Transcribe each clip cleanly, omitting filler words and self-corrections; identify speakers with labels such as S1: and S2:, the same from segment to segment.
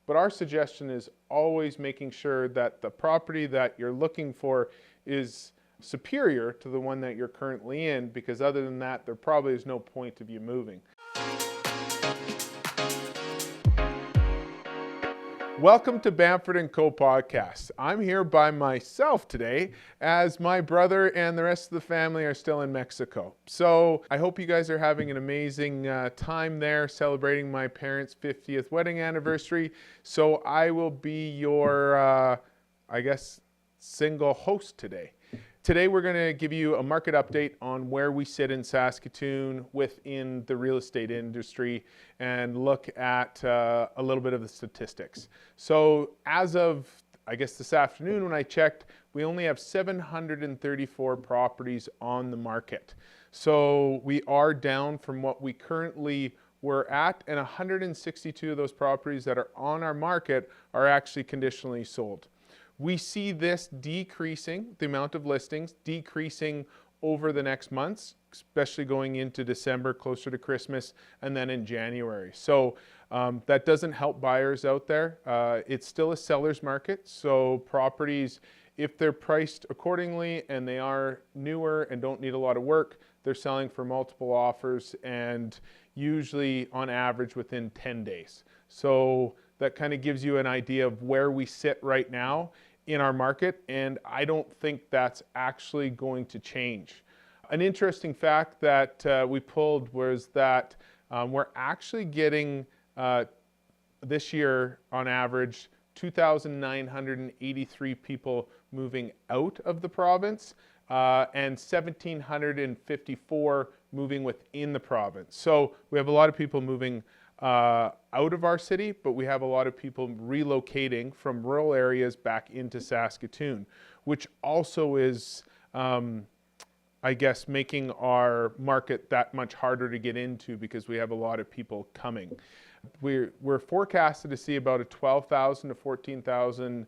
S1: But our suggestion is always making sure that the property that you're looking for is superior to the one that you're currently in, because other than that, there probably is no point of you moving. Welcome to Bamford Co podcast. I'm here by myself today as my brother and the rest of the family are still in Mexico. So I hope you guys are having an amazing time there celebrating my parents' 50th wedding anniversary. So I will be your, single host today. Today we're going to give you a market update on where we sit in Saskatoon within the real estate industry and look at a little bit of the statistics. So as of, this afternoon when I checked, we only have 734 properties on the market. So we are down from what we currently were at, and 162 of those properties that are on our market are actually conditionally sold. We see this decreasing, the amount of listings decreasing over the next months, especially going into December, closer to Christmas, and then in January. So that doesn't help buyers out there. It's still a seller's market, so properties, if they're priced accordingly and they are newer and don't need a lot of work, they're selling for multiple offers and usually on average within 10 days. So that kind of gives you an idea of where we sit right now in our market, and I don't think that's actually going to change. An interesting fact that we pulled was that we're actually getting this year on average 2,983 people moving out of the province and 1,754 moving within the province. So we have a lot of people moving out of our city, but we have a lot of people relocating from rural areas back into Saskatoon, which also is, making our market that much harder to get into because we have a lot of people coming. We're forecasted to see about a 12,000 to 14,000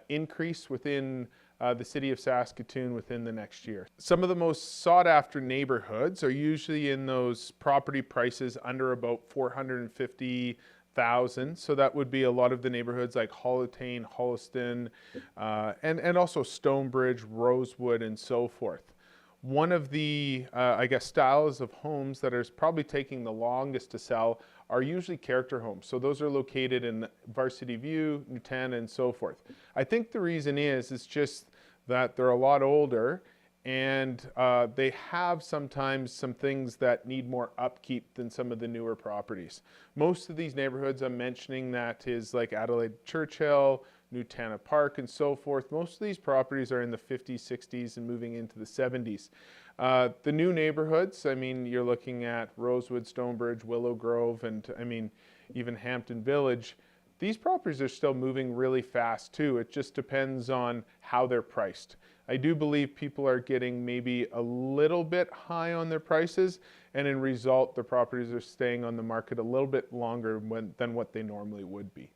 S1: increase within the city of Saskatoon within the next year. Some of the most sought after neighborhoods are usually in those property prices under about 450,000. So that would be a lot of the neighborhoods like Hollitain, Holliston, and also Stonebridge, Rosewood, and so forth. One of the, styles of homes that is probably taking the longest to sell are usually character homes. So those are located in Varsity View, Newton, and so forth. I think the reason is just that they're a lot older and they have sometimes some things that need more upkeep than some of the newer properties. Most of these neighborhoods I'm mentioning that is like Adelaide Churchill, Newtana Park, and so forth. Most of these properties are in the 50s, 60s, and moving into the 70s. The new neighborhoods, you're looking at Rosewood, Stonebridge, Willow Grove, and even Hampton Village. These properties are still moving really fast too. It just depends on how they're priced. I do believe people are getting maybe a little bit high on their prices, and in result, the properties are staying on the market a little bit longer than what they normally would be.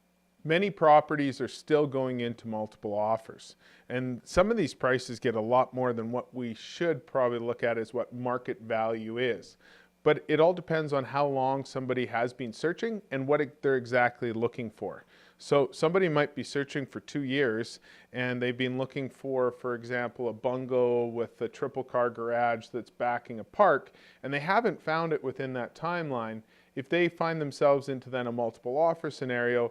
S1: Many properties are still going into multiple offers, and some of these prices get a lot more than what we should probably look at as what market value is. But it all depends on how long somebody has been searching and what they're exactly looking for. So somebody might be searching for 2 years and they've been looking for example, a bungalow with a triple car garage that's backing a park, and they haven't found it within that timeline. If they find themselves into then a multiple offer scenario,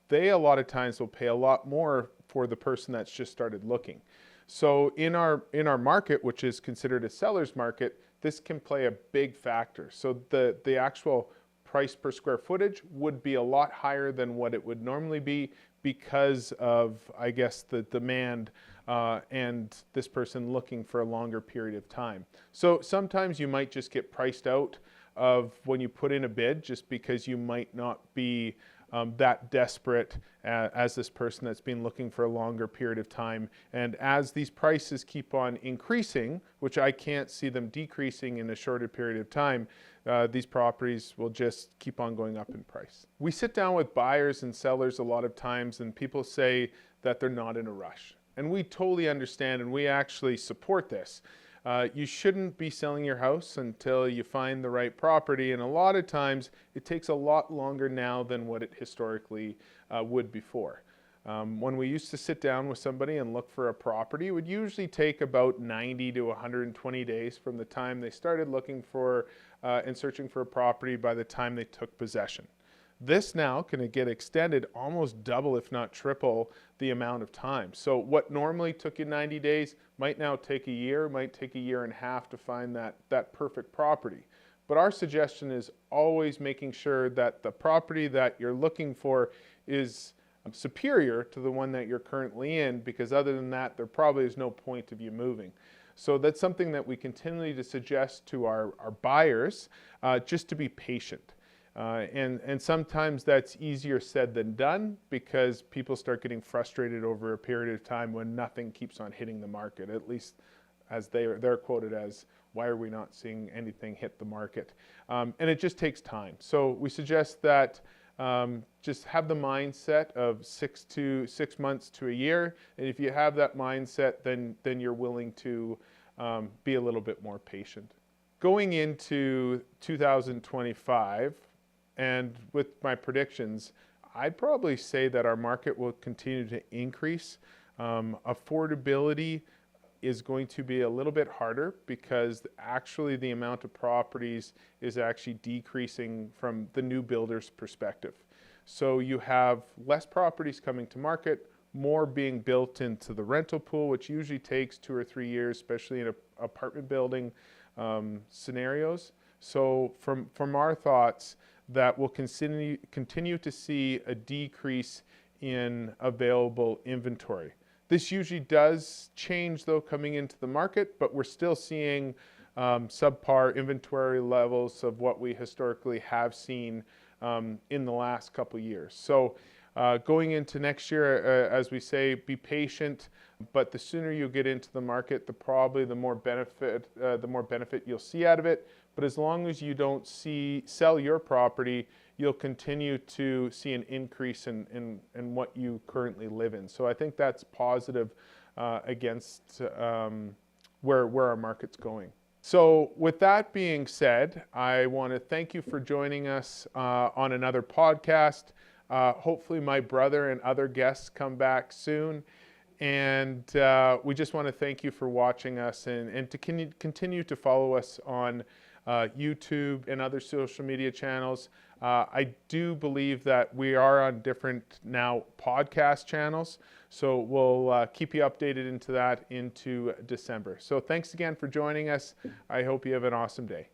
S1: they a lot of times will pay a lot more for the person that's just started looking. So in our market, which is considered a seller's market, this can play a big factor. So the actual price per square footage would be a lot higher than what it would normally be because of, the demand and this person looking for a longer period of time. So sometimes you might just get priced out of when you put in a bid just because you might not be that desperate as this person that's been looking for a longer period of time. And as these prices keep on increasing, which I can't see them decreasing in a shorter period of time, these properties will just keep on going up in price. We sit down with buyers and sellers a lot of times, and people say that they're not in a rush. And we totally understand, and we actually support this. you shouldn't be selling your house until you find the right property. And a lot of times it takes a lot longer now than what it historically would before. When we used to sit down with somebody and look for a property, it would usually take about 90 to 120 days from the time they started looking for and searching for a property by the time they took possession. This now can get extended almost double, if not triple, the amount of time. So what normally took you 90 days might now take a year, might take a year and a half to find that perfect property. But our suggestion is always making sure that the property that you're looking for is superior to the one that you're currently in, because other than that, there probably is no point of you moving. So that's something that we continue to suggest to our buyers, just to be patient. And sometimes that's easier said than done, because people start getting frustrated over a period of time when nothing keeps on hitting the market, at least as they're quoted as, why are we not seeing anything hit the market? And it just takes time. So we suggest that just have the mindset of 6 months to a year. And if you have that mindset, then you're willing to be a little bit more patient. Going into 2025, and with my predictions, I'd probably say that our market will continue to increase. Affordability is going to be a little bit harder, because actually the amount of properties is actually decreasing from the new builder's perspective. So you have less properties coming to market, more being built into the rental pool, which usually takes 2 or 3 years, especially in apartment building scenarios. So from our thoughts, that we'll continue to see a decrease in available inventory. This usually does change, though, coming into the market, but we're still seeing subpar inventory levels of what we historically have seen in the last couple years. So going into next year, as we say, be patient, but the sooner you get into the market, the more benefit you'll see out of it. But as long as you don't sell your property, you'll continue to see an increase in what you currently live in. So I think that's positive against where our market's going. So with that being said, I want to thank you for joining us on another podcast. Hopefully my brother and other guests come back soon. And we just want to thank you for watching us, and to continue to follow us on YouTube and other social media channels. I do believe that we are on different now podcast channels, so we'll keep you updated into that into December. So thanks again for joining us. I hope you have an awesome day.